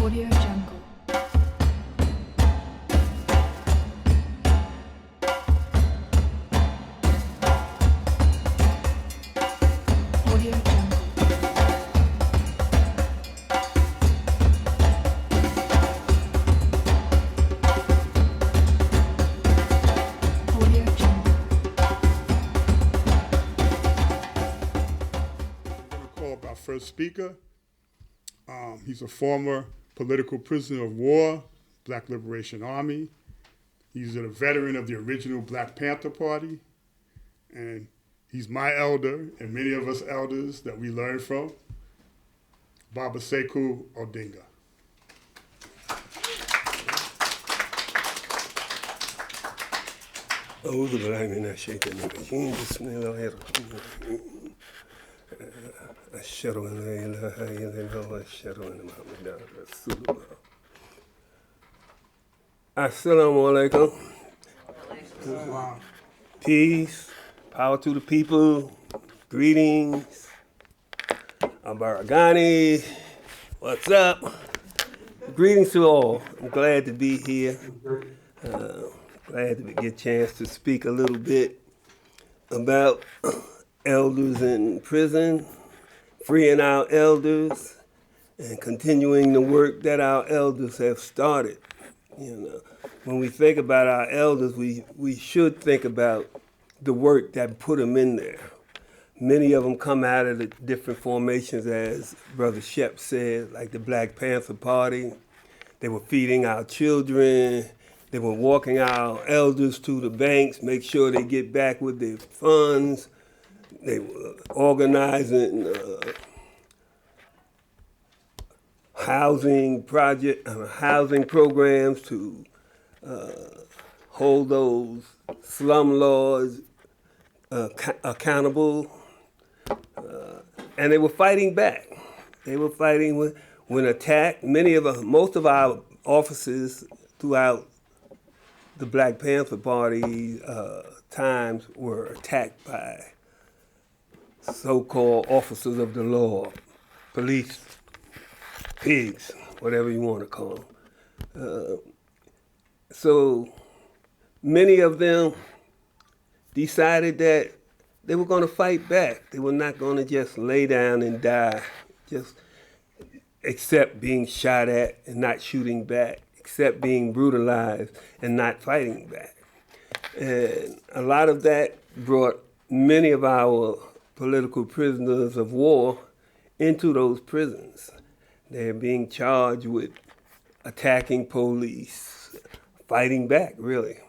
Audio Jungle. Audio Jungle. Audio Jungle. I'm going to call up our first speaker. He's a former political prisoner of war, Black Liberation Army. He's a veteran of the original Black Panther Party. And he's my elder and many of us elders that we learned from, Baba Sekou Odinga. أعوذ بالله من الشيطان الرجيم بسم الله الرحمن الرحيم أشهد أن لا إله إلا الله وأشهد أن محمدا رسول الله. Assalamu alaikum. Peace, power to the people, greetings. I'm Baragani. What's up? Greetings to all. I'm glad to be here. Glad to get a chance to speak a little bit about elders in prison, freeing our elders, and continuing the work that our elders have started. You know, when we think about our elders, we should think about the work that put them in there. Many of them come out of the different formations, as Brother Shep said, like the Black Panther Party. They were feeding our children. They were walking our elders to the banks, make sure they get back with their funds. They were organizing housing programs to hold those slumlords accountable. And they were fighting back. They were fighting when attacked. Most of our officers throughout the Black Panther Party times were attacked by so-called officers of the law, police, pigs, whatever you want to call them. So many of them decided that they were going to fight back. They were not going to just lay down and die, just accept being shot at and not shooting back, accept being brutalized and not fighting back. And a lot of that brought many of our political prisoners of war into those prisons. They're being charged with attacking police, fighting back, really.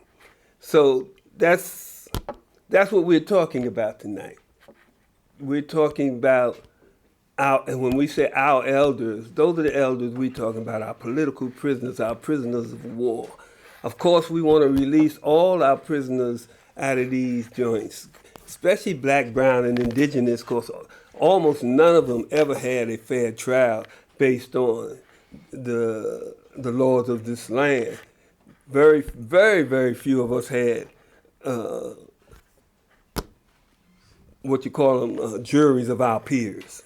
So that's what we're talking about tonight. We're talking about and when we say our elders, those are the elders we're talking about, our political prisoners, our prisoners of war. Of course, we want to release all our prisoners out of these joints, especially black, brown, and indigenous, because almost none of them ever had a fair trial based on the laws of this land. Very, very, very few of us had what you call them, juries of our peers.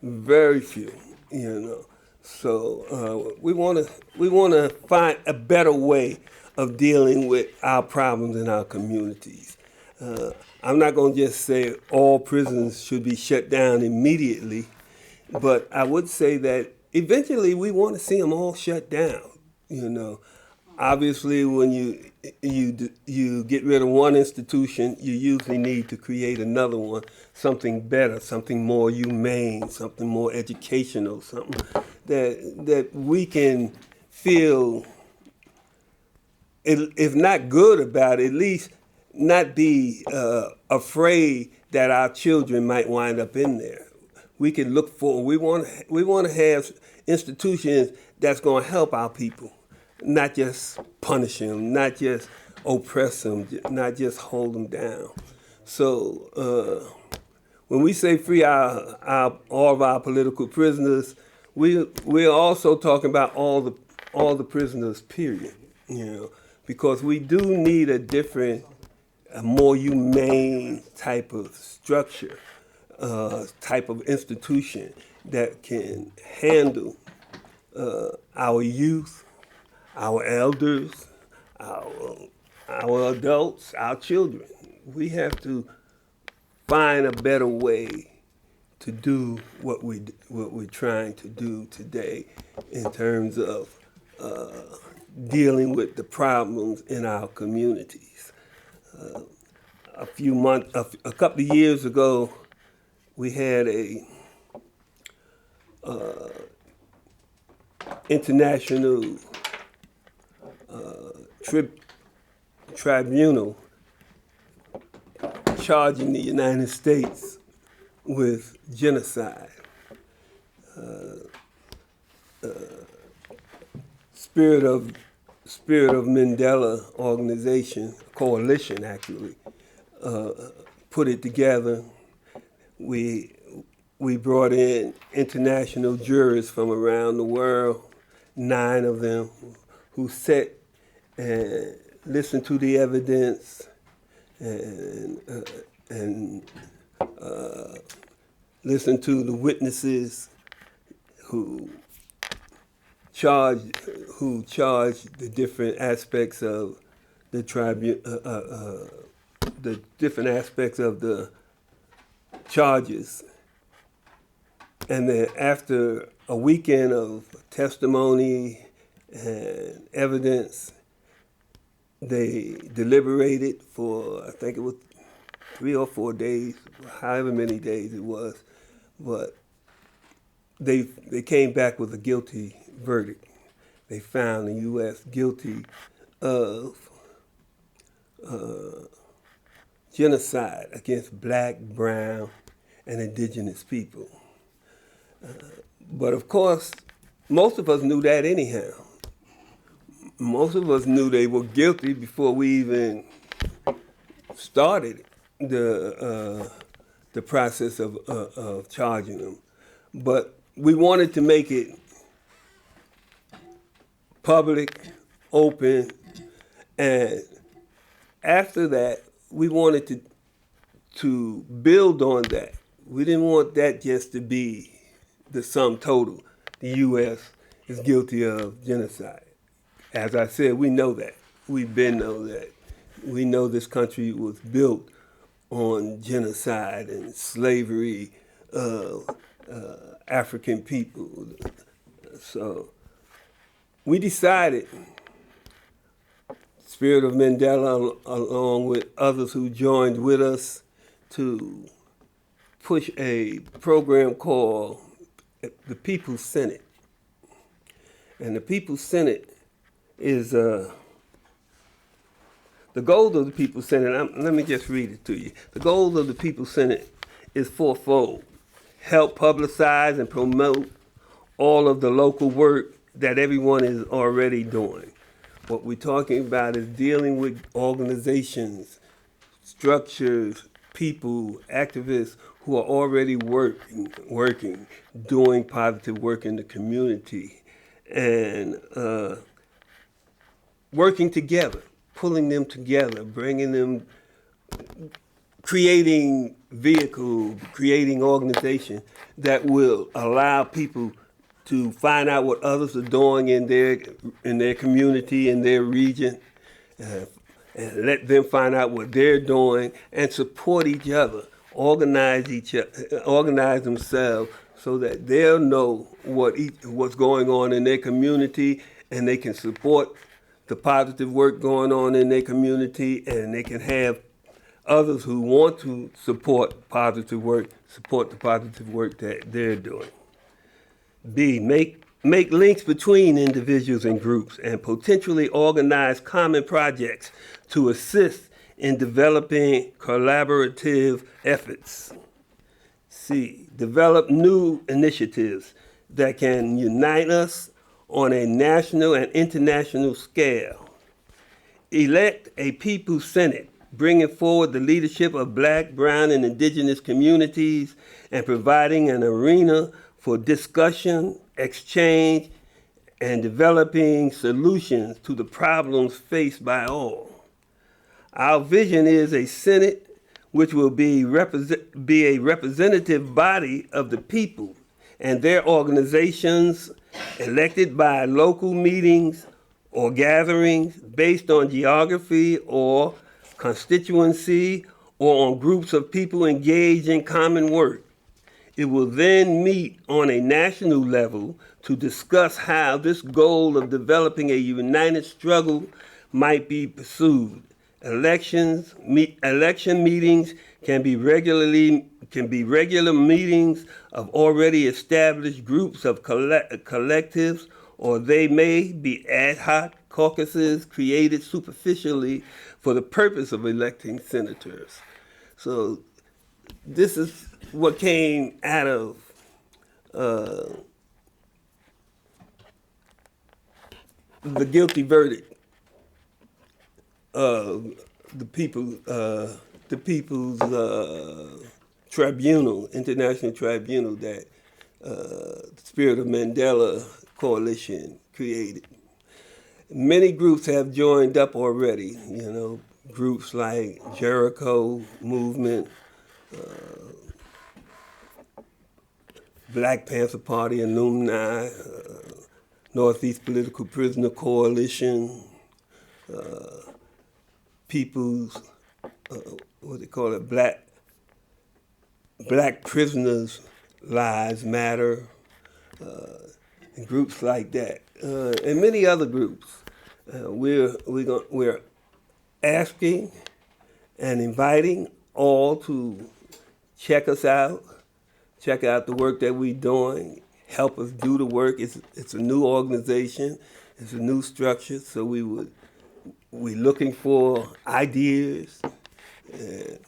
Very few, you know. So we want to find a better way of dealing with our problems in our communities. I'm not going to just say all prisons should be shut down immediately, but I would say that eventually we want to see them all shut down. You know, obviously when you get rid of one institution, you usually need to create another one, something better, something more humane, something more educational, something that we can feel, if not good about, at least not be afraid that our children might wind up in there. We can look for. We want to have institutions that's going to help our people, not just punish them, not just oppress them, not just hold them down. So when we say free all of our political prisoners, we're also talking about all the prisoners, period. You know, because we do need a more humane type of structure, type of institution that can handle our youth, our elders, our adults, our children. We have to find a better way to do what we're trying to do today in terms of dealing with the problems in our communities. A couple of years ago, we had a international tribunal charging the United States with genocide. Spirit of Mandela organization, coalition actually, put it together. We brought in international jurors from around the world, 9 of them, who sat and listened to the evidence and listened to the witnesses who charged the different aspects of the the charges. And then after a weekend of testimony and evidence, they deliberated for, I think it was 3 or 4 days, however many days it was, but they came back with a guilty verdict. They found the U.S. guilty of genocide against black, brown, and indigenous people. But of course, most of us knew that anyhow. Most of us knew they were guilty before we even started the process of charging them. But we wanted to make it public, open, and after that, we wanted to build on that. We didn't want that just to be the sum total. The U.S. is guilty of genocide. As I said, we know that. We've been know that. We know this country was built on genocide and slavery of African people. So we decided, Spirit of Mandela, along with others who joined with us, to push a program called the People's Senate. And the People's Senate is the goal of the People's Senate. Let me just read it to you. The goal of the People's Senate is fourfold: help publicize and promote all of the local work that everyone is already doing. What we're talking about is dealing with organizations, structures, people, activists who are already working, doing positive work in the community, and working together, pulling them together, bringing them, creating vehicles, creating organizations that will allow people to find out what others are doing in their community, in their region, and let them find out what they're doing and support each other, organize themselves so that they'll know what's going on in their community, and they can support the positive work going on in their community, and they can have others who want to support the positive work that they're doing. B, make links between individuals and groups and potentially organize common projects to assist in developing collaborative efforts. C, develop new initiatives that can unite us on a national and international scale. Elect a People's Senate, bringing forward the leadership of black, brown, and indigenous communities and providing an arena for discussion, exchange, and developing solutions to the problems faced by all. Our vision is a Senate which will be a representative body of the people and their organizations elected by local meetings or gatherings based on geography or constituency or on groups of people engaged in common work. It will then meet on a national level to discuss how this goal of developing a united struggle might be pursued. Election meetings can be regular meetings of already established groups of collectives, or they may be ad hoc caucuses created superficially for the purpose of electing senators. So this is what came out of the guilty verdict of the people's tribunal, international tribunal that the Spirit of Mandela Coalition created. Many groups have joined up already, groups like Jericho Movement, Black Panther Party, Alumni, Northeast Political Prisoner Coalition, People's, what they call it, Black Prisoners Lives Matter, and groups like that, and many other groups. We're asking and inviting all to check us out, check out the work that we're doing, help us do the work. It's a new organization, it's a new structure, so we're looking for ideas and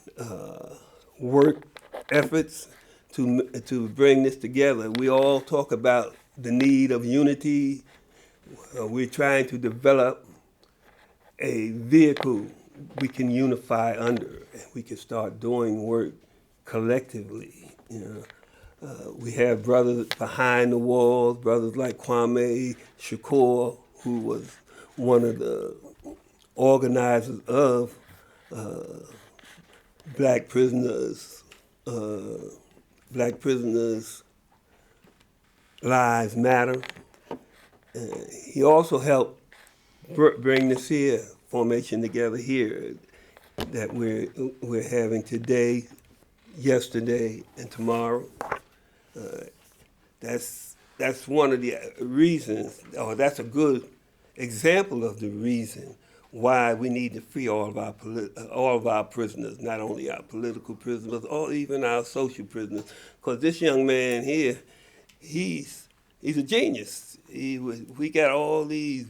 work efforts to bring this together. We all talk about the need of unity. We're trying to develop a vehicle we can unify under, and we can start doing work collectively. We have brothers behind the walls, brothers like Kwame Shakur, who was one of the organizers of Black Prisoners Lives Matter. He also helped bring this here formation together here that we're having today, yesterday, and tomorrow. That's one of the reasons, or that's a good example of the reason why we need to free all of our prisoners, not only our political prisoners, or even our social prisoners. Because this young man here, he's a genius. We got all these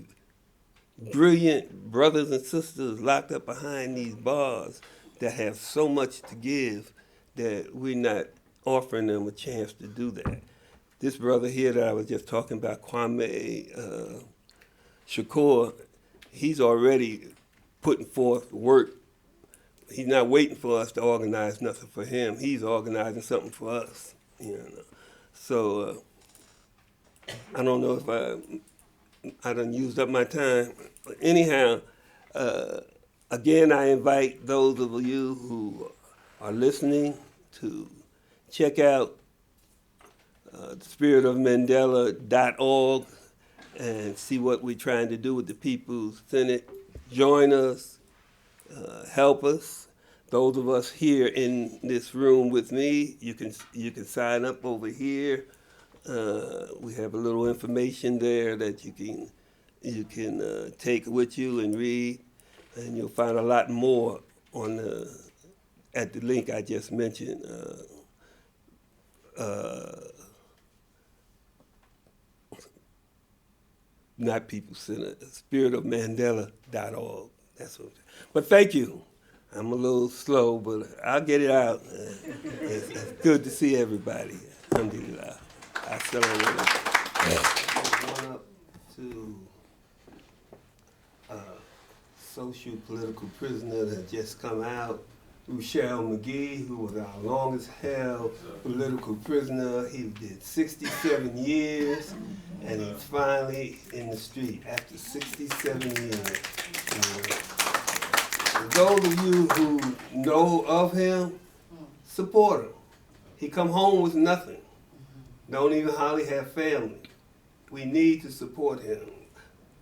brilliant brothers and sisters locked up behind these bars that have so much to give that we're not offering them a chance to do that. This brother here that I was just talking about, Kwame Shakur, he's already putting forth work. He's not waiting for us to organize nothing for him. He's organizing something for us. So I don't know if I done used up my time. But anyhow, again, I invite those of you who are listening to check out spiritofmandela.org and see what we're trying to do with the People's Senate. Join us, help us. Those of us here in this room with me, you can sign up over here. We have a little information there that you can take with you and read, and you'll find a lot more at the link I just mentioned. Not People Center, spiritofmandela.org. That's what. But thank you. I'm a little slow, but I'll get it out. It's good to see everybody. Alhamdulillah. Assalamu alaikum. One up to social political prisoner that just come out, Ruchell McGee, who was our longest held political prisoner. He did 67 years, and he's finally in the street after 67 years. For those of you who know of him, support him. He come home with nothing. Don't even hardly have family. we need to support him.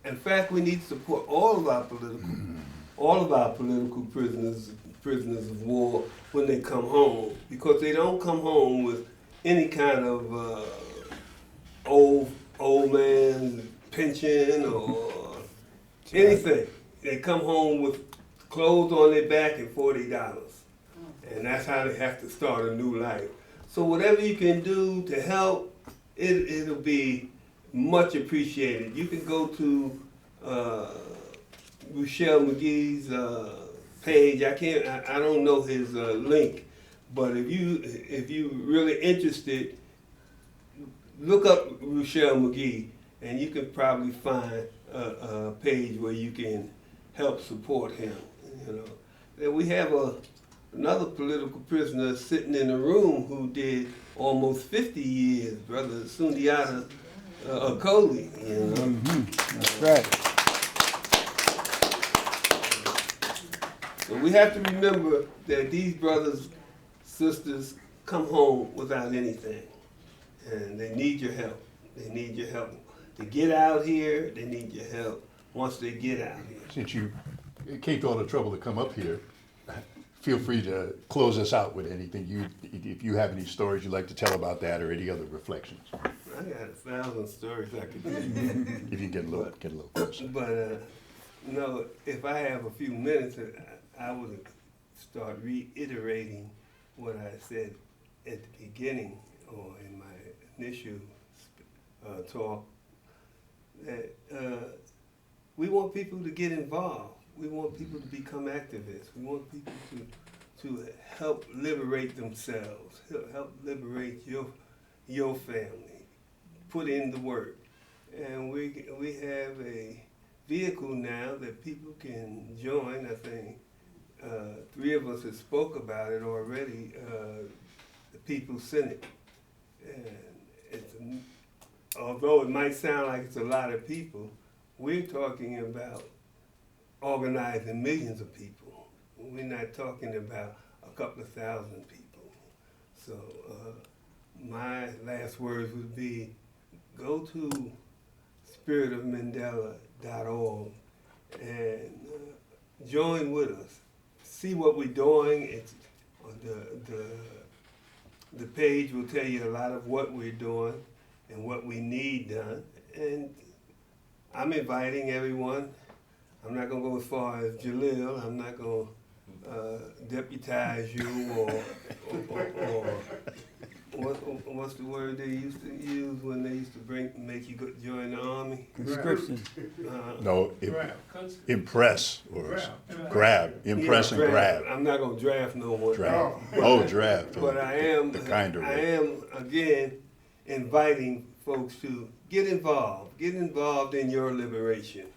In fact, we need to support all of our political prisoners of war when they come home, because they don't come home with any kind of old man pension or anything. They come home with clothes on their back and $40, and that's how they have to start a new life. So whatever you can do to help, it'll be much appreciated. You can go to Rochelle McGee's page. I don't know his link, but if you really interested, look up Rochelle McGee, and you can probably find a page where you can help support him. You know, and we have another political prisoner sitting in the room who did almost 50 years, Brother Sundiata Acoli. You know, That's right. so we have to remember that these brothers, sisters come home without anything, and they need your help. They need your help to get out here. They need your help once they get out here. Since you came to all the trouble to come up here, feel free to close us out with anything if you have any stories you'd like to tell about that or any other reflections. I got 1,000 stories I could tell. If you get a little closer. But no, if I have a few minutes, I would start reiterating what I said at the beginning or in my initial talk, that we want people to get involved. We want people to become activists. We want people to help liberate themselves, help liberate your family, put in the work. And we have a vehicle now that people can join. I think 3 of us have spoke about it already, the People's Senate. And although it might sound like it's a lot of people, we're talking about organizing millions of people. We're not talking about a couple of thousand people. So my last words would be, go to spiritofmandela.org and join with us. See what we're doing. It's the page will tell you a lot of what we're doing and what we need done. And I'm inviting everyone. I'm not going to go as far as Jalil. I'm not going to deputize you or what's the word they used to use when they used to make you go join the army? Conscription. No, impress or grab. Impress and grab. I'm not going to draft no one. Draft. Oh, draft. But I am, the kinder I way. am again inviting folks to get involved in your liberation.